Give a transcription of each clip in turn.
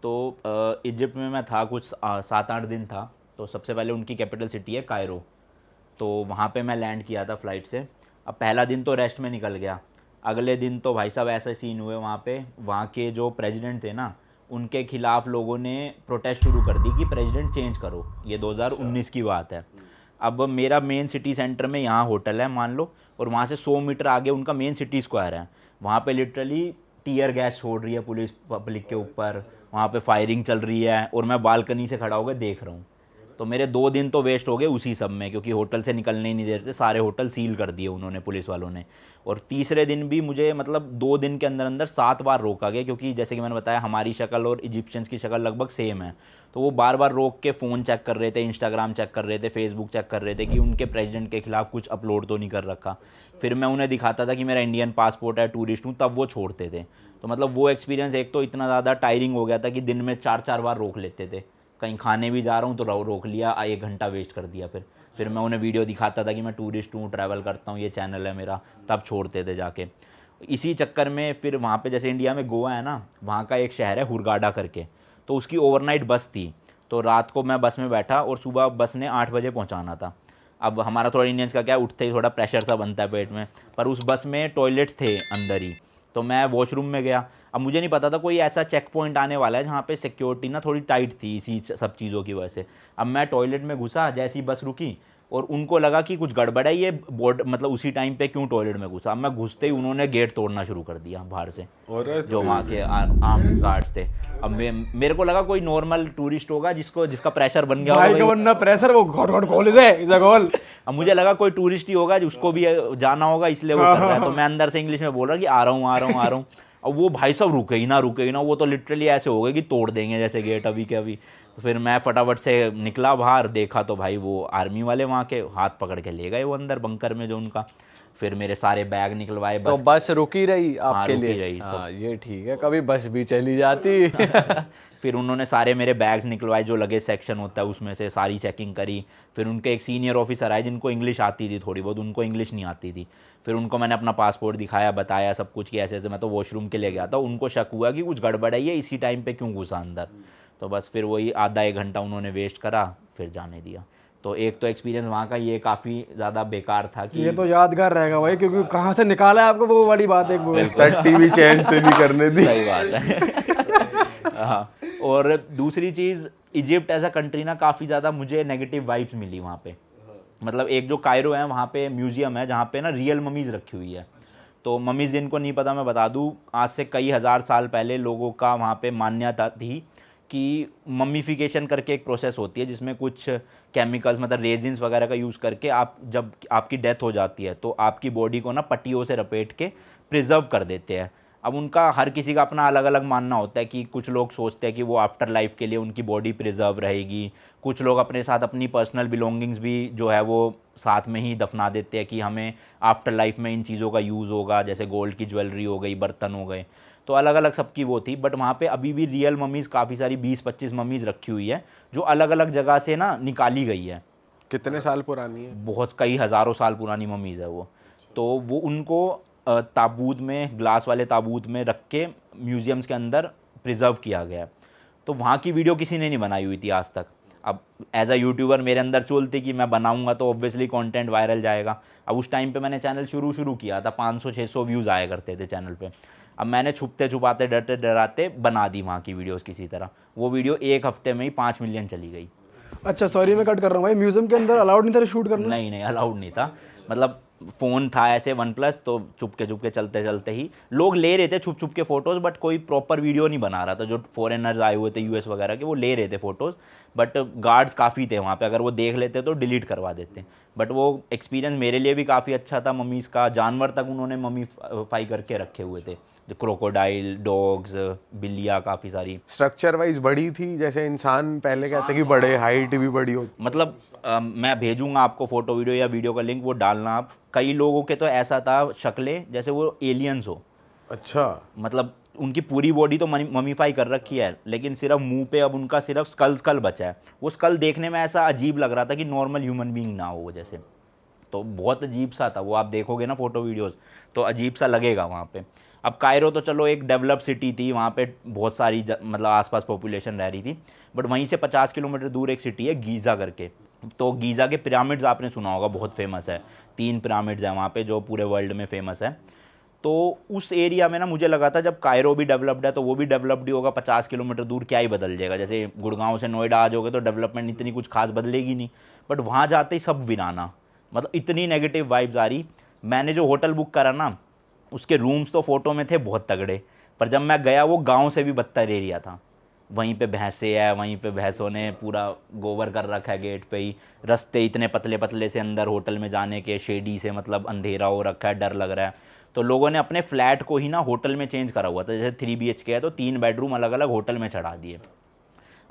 तो इजिप्ट में मैं था कुछ 7-8 दिन था। तो सबसे पहले उनकी कैपिटल सिटी है कायरो। तो वहाँ पे मैं लैंड किया था फ़्लाइट से। अब पहला दिन तो रेस्ट में निकल गया। अगले दिन तो भाई साहब ऐसे सीन हुए वहाँ पे, वहाँ के जो प्रेसिडेंट थे ना, उनके खिलाफ लोगों ने प्रोटेस्ट शुरू कर दी कि प्रेसिडेंट चेंज करो। ये 2019 की बात है। अब मेरा मेन सिटी सेंटर में यहाँ होटल है मान लो, और वहाँ से 100 मीटर आगे उनका मेन सिटी स्क्वायर है। वहाँ पे लिटरली टीयर गैस छोड़ रही है पुलिस पब्लिक के ऊपर, वहाँ पे फायरिंग चल रही है, और मैं बालकनी से खड़ा होकर देख रहा हूँ। तो मेरे 2 दिन तो वेस्ट हो गए उसी सब में, क्योंकि होटल से निकलने ही नहीं दे रहे थे, सारे होटल सील कर दिए उन्होंने, पुलिस वालों ने। और तीसरे दिन भी मुझे मतलब 2 दिन के अंदर अंदर 7 बार रोका गया, क्योंकि जैसे कि मैंने बताया हमारी शक्ल और इजिप्शियंस की शक्ल लगभग सेम है। तो वो बार बार रोक के फ़ोन चेक कर रहे थे, इंस्टाग्राम चेक कर रहे थे, फेसबुक चेक कर रहे थे कि उनके प्रेसिडेंट के खिलाफ कुछ अपलोड तो नहीं कर रखा। फिर मैं उन्हें दिखाता था कि मेरा इंडियन पासपोर्ट है, टूरिस्ट हूँ, तब वो छोड़ते थे। तो मतलब वो एक्सपीरियंस एक तो इतना ज़्यादा टायरिंग हो गया था कि दिन में 4-4 बार रोक लेते थे। कहीं खाने भी जा रहा हूँ तो रोक लिया, 1 घंटा वेस्ट कर दिया। फिर मैं उन्हें वीडियो दिखाता था कि मैं टूरिस्ट हूँ, ट्रैवल करता हूँ, ये चैनल है मेरा, तब छोड़ते थे जाके। इसी चक्कर में फिर वहाँ पे जैसे इंडिया में गोवा है ना, वहाँ का एक शहर है हुरगाडा करके, तो उसकी ओवरनाइट बस थी। तो रात को मैं बस में बैठा और सुबह बस ने 8 बजे पहुँचाना था। अब हमारा थोड़ा इंडियंस का क्या, उठते ही थोड़ा प्रेशर सा बनता है पेट में, पर उस बस में टॉयलेट्स थे अंदर ही। तो मैं वॉशरूम में गया। अब मुझे नहीं पता था कोई ऐसा चेक पॉइंट आने वाला है जहाँ पे सिक्योरिटी ना थोड़ी टाइट थी इसी सब चीज़ों की वजह से। अब मैं टॉयलेट में घुसा, जैसी बस रुकी और उनको लगा कि कुछ गड़बड़ है, ये बोर्ड मतलब उसी टाइम पे क्यों टॉयलेट में घुसा। अब मैं घुसते ही उन्होंने गेट तोड़ना शुरू कर दिया बाहर से, जो वहाँ के आर्म गार्ड्स थे। अब मेरे को लगा कोई नॉर्मल टूरिस्ट होगा जिसका प्रेशर बन गया भाई का होगा। वरना प्रेशर वो घोट घोट कॉलेज है इज अ कॉल। अब मुझे लगा कोई टूरिस्ट ही होगा जिसको भी जाना होगा, इसलिए वो कर रहा है। तो मैं अंदर से इंग्लिश में बोल रहा कि आ रहा हूँ आ रहा हूँ आ रहा हूँ। अब वो भाई सब रुके ही ना, वो तो लिटरली ऐसे हो गए कि तोड़ देंगे जैसे गेट अभी के अभी। तो फिर मैं फटाफट से निकला बाहर, देखा तो भाई वो आर्मी वाले वहाँ के हाथ पकड़ के ले गए वो अंदर बंकर में जो उनका। फिर मेरे सारे बैग निकलवाए। तो बस रुकी रही हाँ, आपके रुकी लिए? रही सब। हाँ ये ठीक है, कभी बस भी चली जाती। फिर उन्होंने सारे मेरे बैग्स निकलवाए, जो लगेज सेक्शन होता है उसमें से सारी चेकिंग करी। फिर उनके एक सीनियर ऑफिसर आए जिनको इंग्लिश आती थी थोड़ी बहुत, उनको इंग्लिश नहीं आती थी। फिर उनको मैंने अपना पासपोर्ट दिखाया, बताया सब कुछ कि ऐसे ऐसे मैं तो वॉशरूम के लिए गया था। उनको शक हुआ कि कुछ गड़बड़ है, ये इसी टाइम पे क्यों घुसा अंदर। तो बस फिर वही आधा 1 घंटा उन्होंने वेस्ट करा, फिर जाने दिया। तो एक तो एक्सपीरियंस वहाँ का ये काफ़ी ज़्यादा बेकार था कि ये तो यादगार रहेगा भाई, क्योंकि कहाँ से निकाला है आपको वो बड़ी बात है। वो तक टीवी चैन से नहीं करने दी। सही बात है। हाँ, और दूसरी चीज़, इजिप्ट एज अ कंट्री ना काफ़ी ज़्यादा मुझे नेगेटिव वाइब्स मिली वहाँ पे। मतलब एक जो कायरो है वहाँ पे म्यूज़ियम है जहाँ पे ना रियल ममीज़ रखी हुई है। तो ममीज़ जिनको नहीं पता मैं बता दूँ, आज से कई हज़ार साल पहले लोगों का वहाँ पे मान्यता थी कि मम्मीफिकेशन करके एक प्रोसेस होती है जिसमें कुछ केमिकल्स मतलब रेजिन्स वगैरह का यूज़ करके आप जब आपकी डेथ हो जाती है तो आपकी बॉडी को ना पट्टियों से लपेट के प्रिजर्व कर देते हैं। अब उनका हर किसी का अपना अलग अलग मानना होता है कि कुछ लोग सोचते हैं कि वो आफ्टर लाइफ के लिए उनकी बॉडी प्रिजर्व रहेगी। कुछ लोग अपने साथ अपनी पर्सनल बिलोंगिंग्स भी जो है वो साथ में ही दफना देते हैं कि हमें आफ्टर लाइफ में इन चीज़ों का यूज़ होगा, जैसे गोल्ड की ज्वेलरी हो गई, बर्तन हो गए। तो अलग अलग सबकी वो थी। बट वहाँ पे अभी भी रियल ममीज़ काफ़ी सारी 20-25 ममीज़ रखी हुई है जो अलग अलग जगह से ना निकाली गई है। कितने साल पुरानी है? बहुत कई हज़ारों साल पुरानी ममीज़ है वो। तो वो उनको ताबूत में, ग्लास वाले ताबूत में रख के म्यूज़ियम्स के अंदर प्रिजर्व किया गया है। तो वहाँ की वीडियो किसी ने नहीं बनाई हुई थी आज तक। अब एज अ यूट्यूबर मेरे अंदर चुलती कि मैं बनाऊंगा तो ऑब्वियसली कंटेंट वायरल जाएगा। अब उस टाइम पे मैंने चैनल शुरू किया था, 500-600 व्यूज़ आया करते थे चैनल पे। अब मैंने छुपते छुपाते डरते डराते बना दी वहाँ की वीडियोस किसी तरह। वो वीडियो 1 हफ्ते में ही 5 मिलियन चली गई। अच्छा सॉरी मैं कट कर रहा हूँ भाई, म्यूजियम के अंदर अलाउड नहीं था शूट करना? नहीं अलाउड नहीं था। मतलब फ़ोन था ऐसे OnePlus, तो चुपके चुपके चलते चलते ही लोग ले रहे थे छुप के फ़ोटोज़, बट कोई प्रॉपर वीडियो नहीं बना रहा था। जो फॉरेनर्स आए हुए थे US वगैरह के, वो ले रहे थे फ़ोटोज़, बट गार्ड्स काफ़ी थे वहाँ पे, अगर वो देख लेते तो डिलीट करवा देते। बट वो एक्सपीरियंस मेरे लिए भी काफ़ी अच्छा था। मम्मीज़ का जानवर तक उन्होंने मम्मीफाई करके रखे हुए थे, जो क्रोकोडाइल, डॉग्स, बिल्लियाँ काफ़ी सारी। स्ट्रक्चर वाइज बड़ी थी, जैसे इंसान पहले कहते कि बड़े, हाइट भी बड़ी होती। मतलब मैं भेजूंगा आपको फ़ोटो वीडियो या वीडियो का लिंक, वो डालना आप। कई लोगों के तो ऐसा था शक्लें जैसे वो एलियंस हो। अच्छा। मतलब उनकी पूरी बॉडी तो ममीफाई कर रखी है, लेकिन सिर्फ मुंह पे अब उनका सिर्फ स्कल बचा है। वो स्कल देखने में ऐसा अजीब लग रहा था कि नॉर्मल ह्यूमन बीइंग ना हो वो जैसे। तो बहुत अजीब सा था वो, आप देखोगे ना फ़ोटो वीडियोज़ तो अजीब सा लगेगा वहाँ पे। अब कायरो तो चलो एक डेवलप सिटी थी, वहाँ पे बहुत सारी मतलब आसपास पॉपुलेशन रह रही थी, बट वहीं से 50 किलोमीटर दूर एक सिटी है गीज़ा करके। तो गीज़ा के पिरामिड्स आपने सुना होगा, बहुत फेमस है, 3 पिरामिड्स हैं वहाँ पे जो पूरे वर्ल्ड में फेमस है। तो उस एरिया में ना मुझे लगा था जब कायरो भी डेवलप्ड है तो वो भी डेवलप्ड ही होगा, 50 किलोमीटर दूर क्या ही बदल जाएगा, जैसे गुड़गांव से नोएडा आ जाओगे तो डेवलपमेंट इतनी कुछ खास बदलेगी नहीं, बट वहाँ जाते ही सब वीराना, मतलब इतनी नेगेटिव वाइब्स आ रही। मैंने जो होटल बुक करा ना उसके रूम्स तो फ़ोटो में थे बहुत तगड़े, पर जब मैं गया वो गांव से भी बदतर एरिया था। वहीं पे भैंसे है, वहीं पे भैंसों ने पूरा गोबर कर रखा है गेट पे ही, रास्ते इतने पतले पतले से अंदर होटल में जाने के, शेडी से, मतलब अंधेरा हो रखा है, डर लग रहा है। तो लोगों ने अपने फ्लैट को ही ना होटल में चेंज करा हुआ था, जैसे 3 BHK है तो 3 बेडरूम अलग अलग होटल में चढ़ा दिए।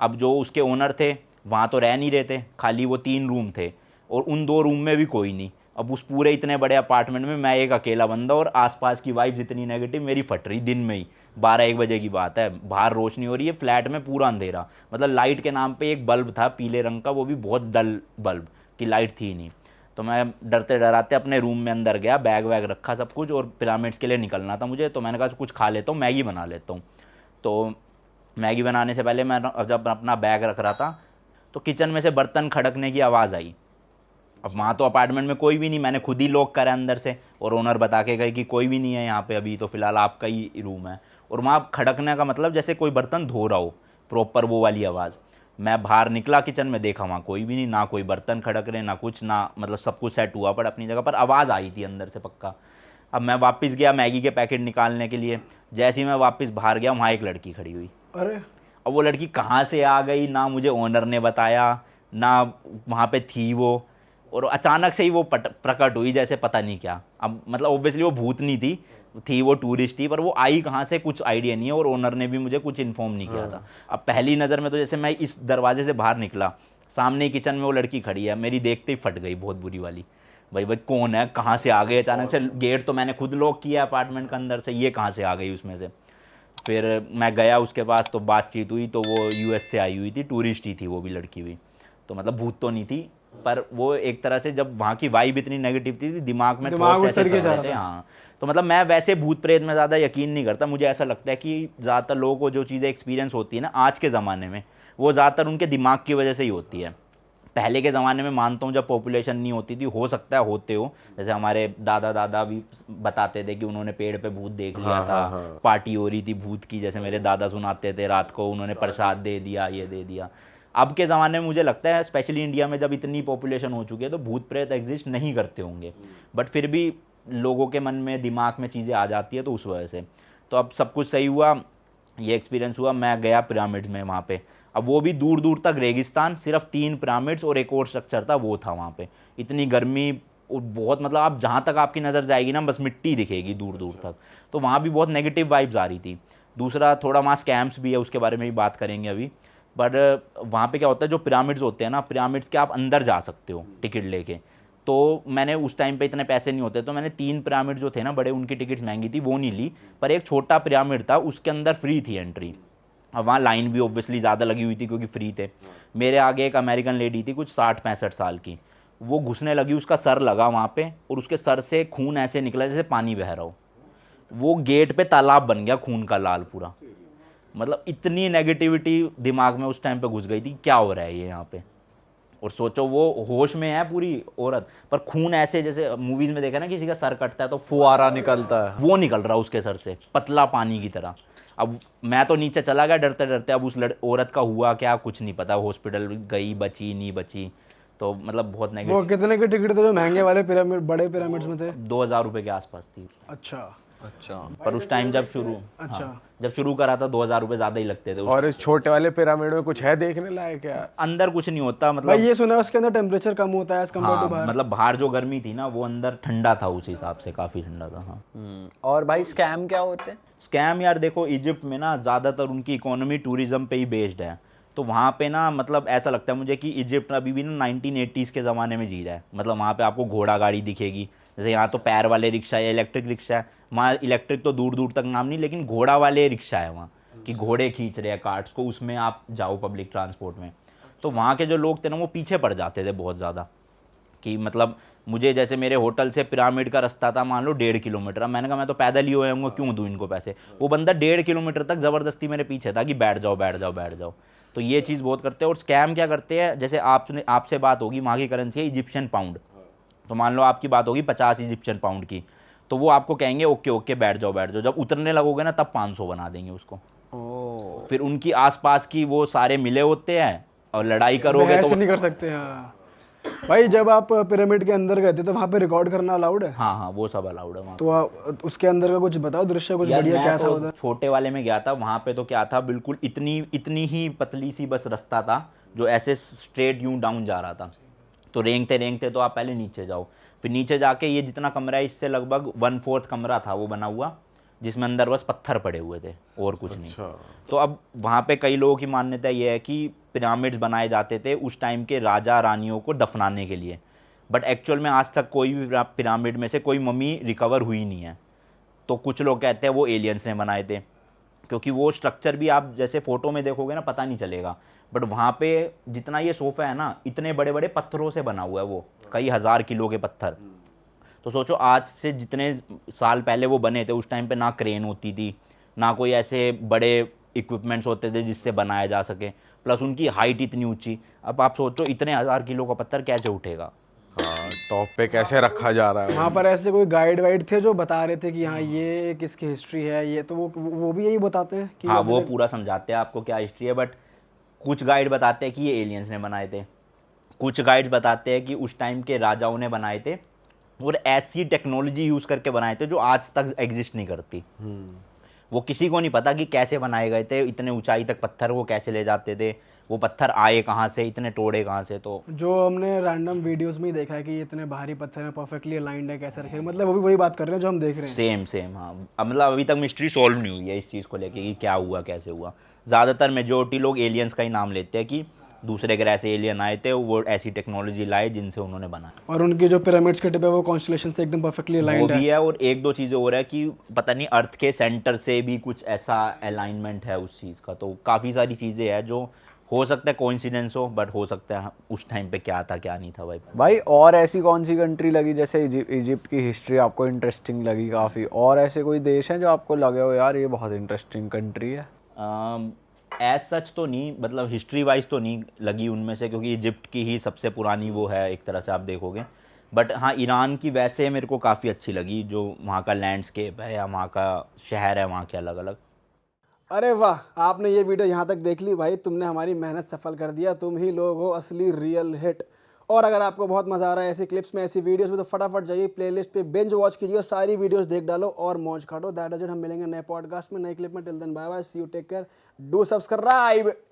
अब जो उसके ओनर थे वहाँ तो रह नहीं रहे थे, खाली वो 3 रूम थे और उन 2 रूम में भी कोई नहीं। अब उस पूरे इतने बड़े अपार्टमेंट में मैं एक अकेला बंदा और आसपास की वाइब्स इतनी नेगेटिव, मेरी फट रही दिन में ही, 12-1 बजे की बात है, बाहर रोशनी हो रही है, फ्लैट में पूरा अंधेरा, मतलब लाइट के नाम पे एक बल्ब था पीले रंग का, वो भी बहुत डल बल्ब की लाइट थी नहीं। तो मैं डरते डराते अपने रूम में अंदर गया, बैग वैग रखा सब कुछ, और पिरामिड्स के लिए निकलना था मुझे, तो मैंने कहा कुछ खा लेता हूँ, मैगी बना लेता हूँ। तो मैगी बनाने से पहले मैं जब अपना बैग रख रहा था तो किचन में से बर्तन खड़कने की आवाज़ आई। अब वहाँ तो अपार्टमेंट में कोई भी नहीं, मैंने खुद ही लॉक करा अंदर से, और ओनर बता के गए कि कोई भी नहीं है यहाँ पे, अभी तो फ़िलहाल आपका ही रूम है। और वहाँ खड़कने का मतलब जैसे कोई बर्तन धो रहा हो, प्रॉपर वो वाली आवाज़। मैं बाहर निकला किचन में, देखा वहाँ कोई भी नहीं, ना कोई बर्तन खड़क रहे ना कुछ, ना मतलब सब कुछ सेट हुआ पर अपनी जगह, पर आवाज़ आई थी अंदर से पक्का। अब मैं वापस गया मैगी के पैकेट निकालने के लिए, जैसे ही मैं वापस बाहर गया वहाँ एक लड़की खड़ी हुई। अरे अब वो लड़की कहाँ से आ गई, ना मुझे ओनर ने बताया, ना वहाँ पे थी वो, और अचानक से ही वो प्रकट हुई जैसे पता नहीं क्या। अब मतलब ऑब्वियसली वो भूत नहीं थी वो टूरिस्ट थी, पर वो आई कहाँ से कुछ आइडिया नहीं है, और ओनर ने भी मुझे कुछ इन्फॉर्म नहीं किया था। अब पहली नज़र में तो जैसे मैं इस दरवाजे से बाहर निकला, सामने किचन में वो लड़की खड़ी है, मेरी देखते ही फट गई बहुत बुरी वाली, भाई भाई कौन है, कहाँ से आ गई अचानक से, गेट तो मैंने खुद लॉक किया अपार्टमेंट के अंदर से, ये कहाँ से आ गई उसमें से। फिर मैं गया उसके पास तो बातचीत हुई, तो वो US से आई हुई थी, टूरिस्ट ही थी वो भी लड़की हुई, तो मतलब भूत तो नहीं थी, पर वो एक तरह से जब वहाँ की वाइब इतनी नेगेटिव थी, दिमाग में थॉट्स ऐसे चल रहे थे। हाँ, तो मतलब मैं वैसे भूत प्रेत में ज़्यादा यकीन नहीं करता, मुझे ऐसा लगता है कि ज़्यादातर लोगों को जो चीज़ें एक्सपीरियंस होती है ना आज के ज़माने में, वो ज़्यादातर उनके दिमाग की वजह से ही होती है। पहले के ज़माने में मानता हूँ जब पॉपुलेशन नहीं होती थी, हो सकता है होते हो, जैसे हमारे दादा भी बताते थे कि उन्होंने पेड़ पे भूत देख लिया था, पार्टी हो रही थी भूत की, जैसे मेरे दादा सुनाते थे, रात को उन्होंने प्रसाद दे दिया, ये दे दिया। अब के ज़माने में मुझे लगता है स्पेशली इंडिया में जब इतनी पॉपुलेशन हो चुकी है तो भूत प्रेत एग्जिस्ट नहीं करते होंगे, बट फिर भी लोगों के मन में दिमाग में चीज़ें आ जाती है, तो उस वजह से। तो अब सब कुछ सही हुआ, ये एक्सपीरियंस हुआ, मैं गया पिरामिड्स में वहाँ पे। अब वो भी दूर दूर तक रेगिस्तान, सिर्फ 3 पिरामिड्स और एक और स्ट्रक्चर था वो था वहाँ पे। इतनी गर्मी और बहुत, मतलब आप जहाँ तक आपकी नज़र जाएगी ना बस मिट्टी दिखेगी दूर दूर तक, तो वहाँ भी बहुत नेगेटिव वाइब्स आ रही थी। दूसरा थोड़ा वहाँ स्कैम्स भी है, उसके बारे में भी बात करेंगे अभी। बट वहाँ पे क्या होता है, जो पिरामिड्स होते हैं ना, पिरामिड्स के आप अंदर जा सकते हो टिकट लेके। तो मैंने उस टाइम पे इतने पैसे नहीं होते, तो मैंने 3 पिरामिड जो थे ना बड़े, उनकी टिकट्स महंगी थी, वो नहीं ली, पर एक छोटा पिरामिड था उसके अंदर फ्री थी एंट्री। अब वहाँ लाइन भी ऑब्वियसली ज़्यादा लगी हुई थी क्योंकि फ्री थे। मेरे आगे एक अमेरिकन लेडी थी कुछ 60-65 साल की, वो घुसने लगी, उसका सर लगा वहाँ पे और उसके सर से खून ऐसे निकला जैसे पानी बह रहा हो, वो गेट पे तालाब बन गया खून का लाल पूरा। मतलब इतनी नेगेटिविटी दिमाग में उस टाइम पे घुस गई थी, क्या हो रहा है ये यहाँ पे। और सोचो वो होश में है पूरी औरत, पर खून ऐसे जैसे मूवीज में देखा ना किसी का सर कटता है तो फुहारा निकलता है, वो निकल रहा उसके सर से पतला पानी की तरह। अब मैं तो नीचे चला गया डरते डरते, अब उस औरत का हुआ क्या कुछ नहीं पता, हॉस्पिटल गई, बची नहीं बची, तो मतलब बहुत नेगेटिव। वो कितने के टिकट थे जो महंगे वाले पिरामिड, बड़े पिरामिड्स में थे? 2000 रुपये के आसपास थी। अच्छा, पर उस टाइम जब शुरू जब शुरू करा था 2000 रुपये ज़्यादा ही लगते थे। और इस छोटे वाले पिरामिड में कुछ है देखने लायक? क्या अंदर कुछ नहीं होता, मतलब भाई ये सुना है उसके अंदर टेम्परेचर कम होता है एज कम्पेयर टू बाहर। मतलब बाहर जो गर्मी थी ना वो अंदर ठंडा था, उस हिसाब से काफ़ी ठंडा था। हाँ। और भाई स्कैम क्या होते हैं? स्कैम यार देखो, इजिप्ट में ना ज़्यादातर उनकी इकोनॉमी टूरिज्म पे ही बेस्ड है, तो वहाँ पे ना मतलब ऐसा लगता है मुझे कि इजिप्ट अभी भी ना 1980s के ज़माने में जी रहा है। मतलब वहाँ पे आपको घोड़ा गाड़ी दिखेगी, जैसे यहाँ तो पैर वाले रिक्शा या इलेक्ट्रिक रिक्शा है, वहाँ इलेक्ट्रिक तो दूर दूर तक नाम नहीं, लेकिन घोड़ा वाले रिक्शा है वहाँ, कि घोड़े खींच रहे हैं कार्ट्स को, उसमें आप जाओ पब्लिक ट्रांसपोर्ट में। तो वहाँ के जो लोग थे ना वो पीछे पड़ जाते थे बहुत ज़्यादा, कि मतलब मुझे जैसे मेरे होटल से पिरामिड का रास्ता था मान लो 1.5 किलोमीटर, अब मैंने कहा मैं तो पैदल ही होऊंगा, क्यों दूं इनको पैसे। वो बंदा 1.5 किलोमीटर तक ज़बरदस्ती मेरे पीछे था कि बैठ जाओ बैठ जाओ बैठ जाओ। तो ये चीज़ बहुत करते हैं। और स्कैम क्या करते हैं, जैसे आपसे बात होगी, वहाँ की करेंसी है इजिप्शियन पाउंड, तो मान लो आपकी बात होगी 50 इजिप्शियन पाउंड की, तो वो आपको कहेंगे ओके ओके बैठ जाओ बैठ जाओ। जब उतरने लगोगे ना तब 500 बना देंगे उसको। फिर उनकी आसपास की वो सारे मिले होते हैं और लड़ाई करोगे ऐसे तो नहीं कर सकते। हाँ भाई, जब आप पिरामिड के अंदर गए थे तो वहाँ पे रिकॉर्ड करना अलाउड है? हाँ हाँ वो सब अलाउड है वहाँ। तो उसके अंदर का कुछ बताओ, दृश्य कुछ यार बढ़िया मैं क्या था तो उधर? छोटे वाले में गया था, वहाँ पे तो क्या था, बिल्कुल इतनी ही पतली सी बस रास्ता था जो ऐसे स्ट्रेट यूं डाउन जा रहा था। तो रेंगते रेंगते तो आप पहले नीचे जाओ, फिर नीचे जाके ये जितना कमरा है इससे लगभग 1/4 कमरा था वो बना हुआ, जिसमें अंदर बस पत्थर पड़े हुए थे और कुछ नहीं। तो अब वहाँ पे कई लोगों की मान्यता ये है कि पिरामिड्स बनाए जाते थे उस टाइम के राजा रानियों को दफनाने के लिए, बट एक्चुअल में आज तक कोई भी पिरामिड में से कोई मम्मी रिकवर हुई नहीं है। तो कुछ लोग कहते हैं वो एलियंस ने बनाए थे, क्योंकि वो स्ट्रक्चर भी आप जैसे फ़ोटो में देखोगे ना पता नहीं चलेगा, बट वहाँ पे जितना ये सोफ़ा है ना इतने बड़े बड़े पत्थरों से बना हुआ है, वो कई हज़ार किलो के पत्थर। तो सोचो आज से जितने साल पहले वो बने थे उस टाइम पे ना क्रेन होती थी, ना कोई ऐसे बड़े इक्विपमेंट्स होते थे जिससे बनाया जा सके, प्लस उनकी हाइट इतनी ऊंची। अब आप सोचो इतने 1000 किलो का पत्थर कैसे उठेगा। हाँ, टॉप पे कैसे रखा जा रहा है। वहाँ पर ऐसे कोई गाइड वाइड थे जो बता रहे थे कि हाँ ये किसकी हिस्ट्री है, ये तो वो भी यही बताते हैं कि हाँ वो पूरा समझाते हैं आपको क्या हिस्ट्री है, बट कुछ गाइड बताते हैं कि ये एलियंस ने बनाए थे, कुछ गाइड्स बताते हैं कि उस टाइम के राजाओं ने बनाए थे और ऐसी टेक्नोलॉजी यूज़ करके बनाए थे जो आज तक एग्जिस्ट नहीं करती। वो किसी को नहीं पता कि कैसे बनाए गए थे, इतने ऊंचाई तक पत्थर वो कैसे ले जाते थे, वो पत्थर आए कहाँ से, इतने टोड़े कहाँ से। तो जो हमने रैंडम वीडियोस में ही देखा है कि ये इतने भारी पत्थर हैं, परफेक्टली अलाइंड है, कैसे रखे, मतलब वो भी वही बात कर रहे हैं जो हम देख रहे हैं। सेम सेम हाँ, अब मतलब अभी तक मिस्ट्री सॉल्व नहीं हुई है इस चीज़ को लेके कि क्या हुआ कैसे हुआ। ज़्यादातर मेजोरिटी लोग एलियंस का ही नाम लेते हैं कि दूसरे ग्रह से एलियन आए थे, वो ऐसी टेक्नोलॉजी लाए जिनसे उन्होंने बनाया। और उनकी जो पिरामिड्स के टिप है वो कॉन्स्टलेशन से एकदम परफेक्टली वो अलाइंड भी है। है और एक दो चीज़ें और है कि पता नहीं अर्थ के सेंटर से भी कुछ ऐसा अलाइनमेंट है उस चीज़ का। तो काफ़ी सारी चीज़ें हैं जो हो सकता है कोइंसिडेंस हो, बट हो सकता है उस टाइम पे क्या था क्या नहीं था भाई। और ऐसी कौन सी कंट्री लगी, जैसे इजिप्ट की हिस्ट्री आपको इंटरेस्टिंग लगी काफ़ी, और ऐसे कोई देश हैं जो आपको लगे हो यार ये बहुत इंटरेस्टिंग कंट्री है? एज सच तो नहीं, मतलब हिस्ट्री वाइज तो नहीं लगी उनमें से, क्योंकि इजिप्ट की ही सबसे पुरानी वो है एक तरह से आप देखोगे। बट हाँ ईरान की वैसे मेरे को काफ़ी अच्छी लगी, जो वहाँ का लैंडस्केप है या वहाँ का शहर है वहाँ के अलग अलग। अरे वाह, आपने ये वीडियो यहाँ तक देख ली भाई, तुमने हमारी मेहनत सफल कर दिया, तुम ही लोग हो असली रियल हिट। और अगर आपको बहुत मज़ा आ रहा है ऐसी क्लिप्स में, ऐसी वीडियोस में, तो फटाफट जाइए प्लेलिस्ट पे बिंज वॉच कीजिए और सारी वीडियोस देख डालो और मौज काटो। That is it. हम मिलेंगे नए पॉडकास्ट में, नए क्लिप में। Till then bye bye, see you, take care, do subscribe.